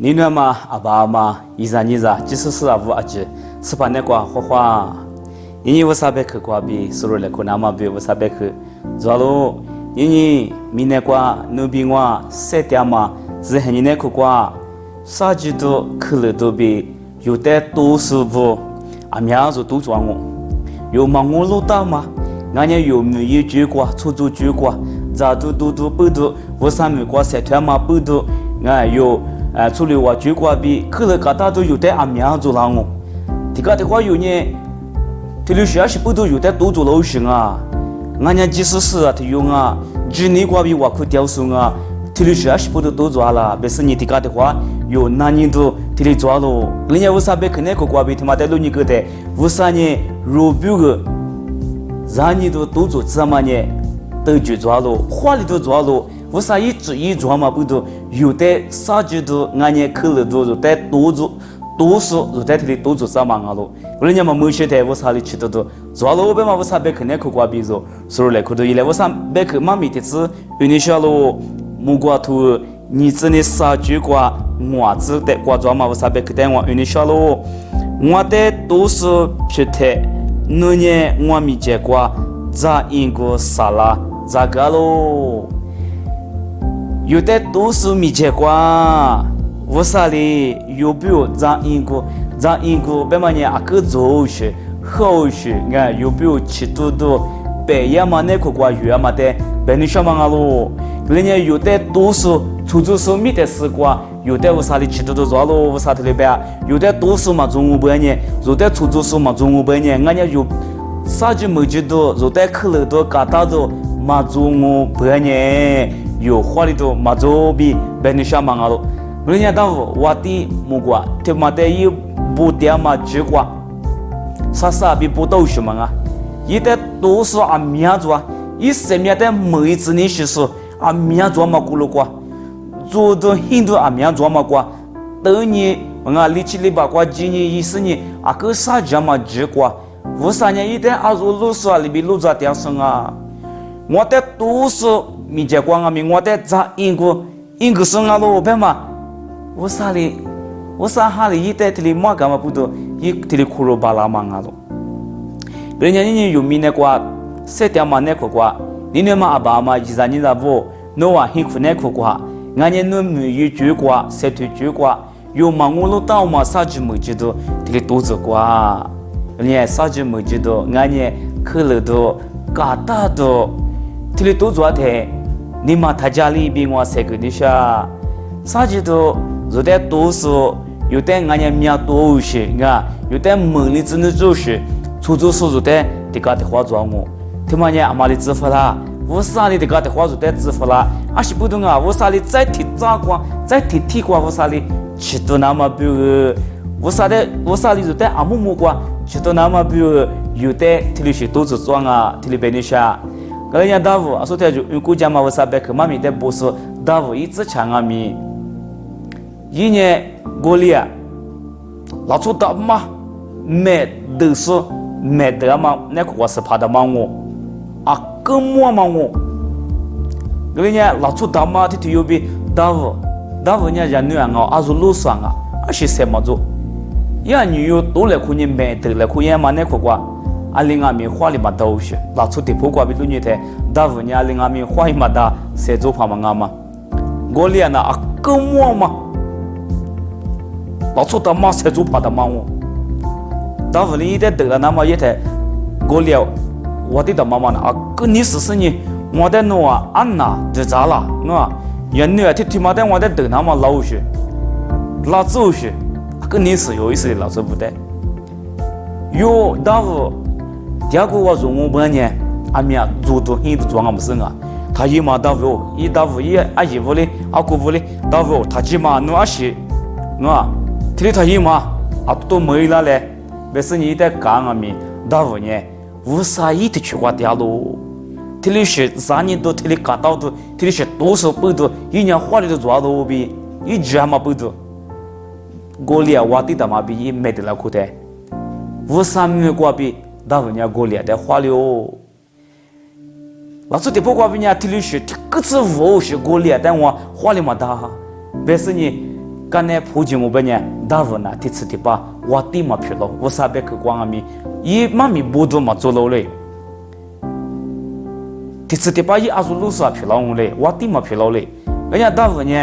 你那么阿爸嘛，一日你日即使是无阿姐，是把那个花花，你为啥别去过比，所以来可那么比为啥别去？做咯，你明年过努比我7点嘛，是很年去过，啥子都去了都比有点多舒服，阿苗就多装我，有忙我老大嘛，俺家有没有去过，出租去过，咋都不都，我上面过7天嘛不都，俺有。处理我结果比去了个大都有点阿苗做了我，这个的话有呢，这里学习不都有点多做老师啊，俺家即使是啊，他用啊，只你过比我去雕塑啊，这里学习不都多做了，别是你这个的话有哪年都这里做了，人家为啥别去那个过比他妈的路你个的，为啥呢？如比个，让你都多做这么呢，都去做了，花里都做了。为啥一直一做嘛不都有的啥子都俺家去了都有的多做多数有的这里多做啥忙啊咯？人家嘛某些的为啥里去的都做了我别嘛为啥别去那去过比如所以来可都一来为啥别去嘛米的子有你晓咯？木瓜头你真的啥句话我只得挂做嘛为啥别去带我有你晓咯？我的多数皮特那年我没见过咋一个啥啦咋个咯？有的都是没见过，为啥哩？有没有让一个别嘛呢？阿个做些好些，俺有没有吃多白呀嘛？那个瓜鱼嘛的，白你小嘛咯？人家有的都是出租手没得事瓜，有的为啥哩吃多做咯？为啥的哩白？有的都是嘛中午半呢，有的出租手嘛中午半呢，俺家有啥子没知道，有的去了都嘎达都嘛中午半呢。有花里头马祖比别人小忙啊喽，人家当我的木瓜，他妈的有不点嘛结果，啥比不都是嘛啊？一代都是阿米亚做啊，一生命的每一次你是说阿米亚做嘛咕噜瓜，做的很多阿米亚做嘛瓜，等你啊力气力把瓜今年14年啊个啥子嘛结果，为啥呢？一代阿做路数啊里边路做掉生啊，我的都是。没见过啊！我在咋英国生啊咯？别嘛，我啥哈里一代这里嘛干嘛不多？一这里苦肉巴拉嘛啊咯。人家你有没那个7点嘛那个瓜？你那嘛阿爸嘛一日你那不，那话辛苦那个瓜，俺家那没有煮瓜，7天煮瓜，有嘛我老大嘛啥子没知道，这里肚子瓜，人家啥子没知道，俺家去了都嘎达都，这里肚子的。你妈他家里比我3个的下，啥子都有点多数，有点俺家面多些，啊，有点门里只能做些，出租收入的这个的话做我，他妈呢阿妈的支付啦，为啥你这个的话做的支付啦？阿是不懂啊，为啥你再提咋光，再提光，为啥你吃到那么比如，为啥你做的阿木光，吃到那么比如有的这里是都是装啊，这里边的下。人家大夫，说的就用国家嘛，为啥别去妈咪的不是大夫一直抢啊咪？一年过里啊，老出大嘛，没得说没得嘛，那个我是怕的嘛我，啊更么嘛我，人家老出大嘛，他有比大夫人家女人啊，阿是路上啊，阿是什么做？呀，你有多来可你没得来可以嘛那个我。阿林阿米花里嘛都是，老出地铺瓜比路女的，大夫呢阿林阿米花里嘛da，谁做怕嘛阿嘛？我里那阿更么嘛？老出的嘛谁做怕的嘛我？大夫你一点得了那么一台，我里我的妈妈呢阿跟你试你，我的侬啊安娜就咋了？我人女啊提嘛的我的得那么老些，老走些，跟你是有意思的老子不得，有大夫。第二个我说我半年，阿米啊做很多装俺不是啊，他一嘛大夫，一大夫一阿姨夫哩，阿姑夫哩，大夫他起码弄阿些，我，这里他一嘛阿都没了嘞，别是你在干阿米大夫呢，为啥一直去挂掉喽？这里是3年多，这里干到多，这里是多少不多，一年花里头做多比，一句还嘛不多，我里啊我的他妈比没得了苦的，为啥没挂比？大夫家过来的花了，老子的不管人家体力是，这个是我是过来的我花了嘛大，别是你干那普京我本呢，大部呢，第次第八，我地嘛疲劳，我啥别去光阿米，伊妈咪不多嘛做牢嘞。第次第八伊阿祖路上疲劳我嘞，我地嘛疲劳嘞。人家大部呢，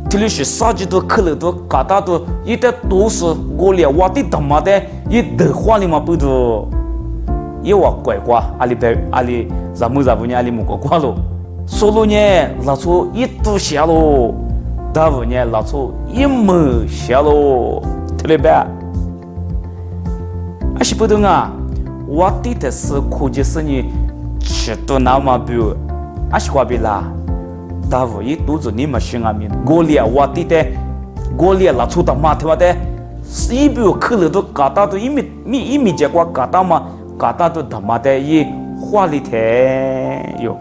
这里是啥子都可能都搞大都，伊的都是我嘞，我的他妈的，伊的话里嘛不多，伊我怪怪，阿里白阿里咱们呢阿里木个怪咯，说了呢，老粗一都下咯。大部呢，老粗一没下喽，特别白。还是不懂啊？我对的是估计是你吃多那么多，还是怪别啦。大部一肚子你们心安面，我俩我对的，我俩老粗的嘛，对吧的？一比可能都搞到都一米结果搞到嘛，搞到都他妈的一花里头哟，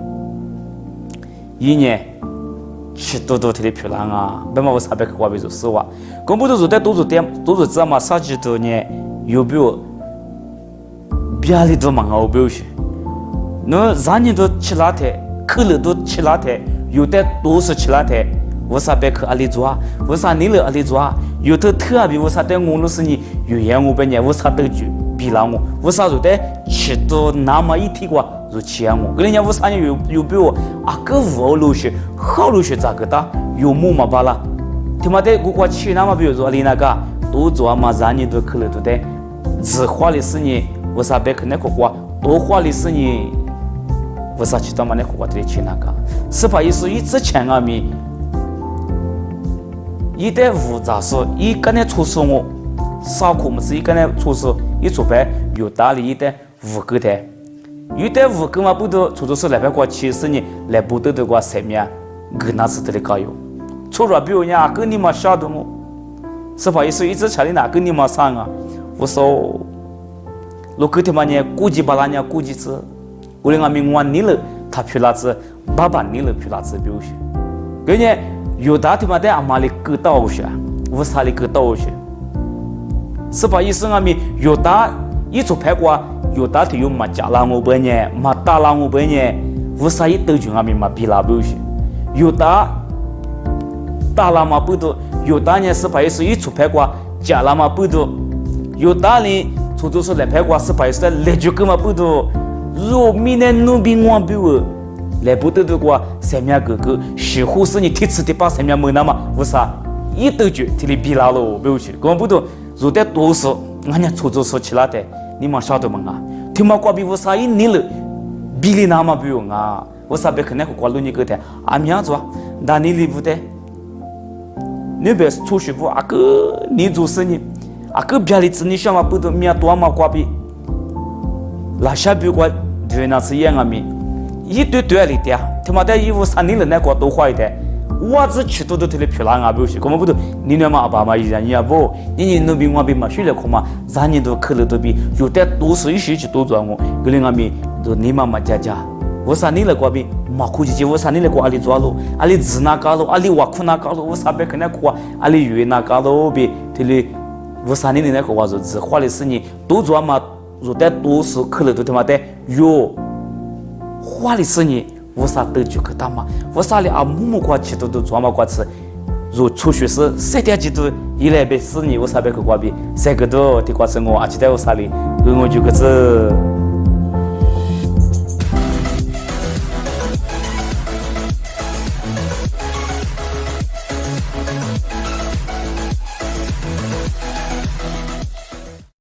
一年。吃多特别漂亮啊！本嘛我啥别去话别做实话，公布都做的都是这嘛啥子多呢？有没有？别里都蛮好表现，那啥人都吃辣的，可能都吃辣的，有的都是吃辣的。我啥别去阿里做啊？我啥你了阿里做啊？有的特别我啥的我那是你有眼我本年我啥都就比了我啥做的吃多那么一天过。就钱我，跟人家我啥人有比我啊个五路些好路些咋个打有木嘛罢了，他妈的我过去那么比如说你那个都做嘛啥人都可能都得，只花的是你我啥别可那个花，多花的是你我啥去到嘛那个花的去那个，是把意思一之前啊咪，一代五杂事一个那出事我，少苦么是一个那出事一出牌有道理一代五个的。有的五个嘛不都，出租车来别过去是你来不得的过上面，我那是得的加油。出了比如呀，跟你们晓得我，是不好意思，一直查的哪跟你们上啊？我说，如果他妈呢，估计把那呢估计是，我连俺们往你了，他去哪子，爸爸你了去哪子表示，跟呢有大他妈的阿妈的割刀去，我啥的割刀去，是不好意思，俺们有大一出拍过。有大头有嘛加拉我本呢，嘛打拉我本呢，无啥一斗群阿面嘛比拉不去，有打拉嘛不多，有打呢是拍是一出拍过加拉嘛不多，有打呢出租车来拍过是拍是来就根嘛不多，若明年努比我比我来不得的过三面哥哥，似乎是你提次的把三面没那么无啥一斗群提里比拉喽不去，根不多，如得多数俺家出租车起来的。你们晓得吗？啊，听嘛挂比我啥一年了，比你那么不用啊！我啥别可能会挂路你个的，阿明子啊，那你离不得？你别出去不？阿哥你做生意，阿哥别里子你想嘛不都面多嘛挂比？那下比挂对那是样啊咪，一对对里的，他妈的衣服3年了那挂多花一点。我只吃多特别漂亮啊，不是，根本不都，你那嘛阿爸妈一样一样不，你那边我边嘛学来看嘛，啥人都可能都比，有的都是一些去多赚我，跟人家边都你妈妈家家，我啥你来过边，嘛估计我啥你来过阿里抓咯，阿里治那搞咯，阿里挖苦那搞咯，我啥别可能过，阿里鱼那搞咯边，这里我啥你那个话是花的是你多赚嘛，有的都是可能都他妈的有，花的是你。我啥都就可打嘛，我啥的啊木瓜吃都抓嘛瓜吃，如出去是3点几度，一来被4年我啥别去瓜比，3个多的瓜吃我啊，记得我啥的，我就个子。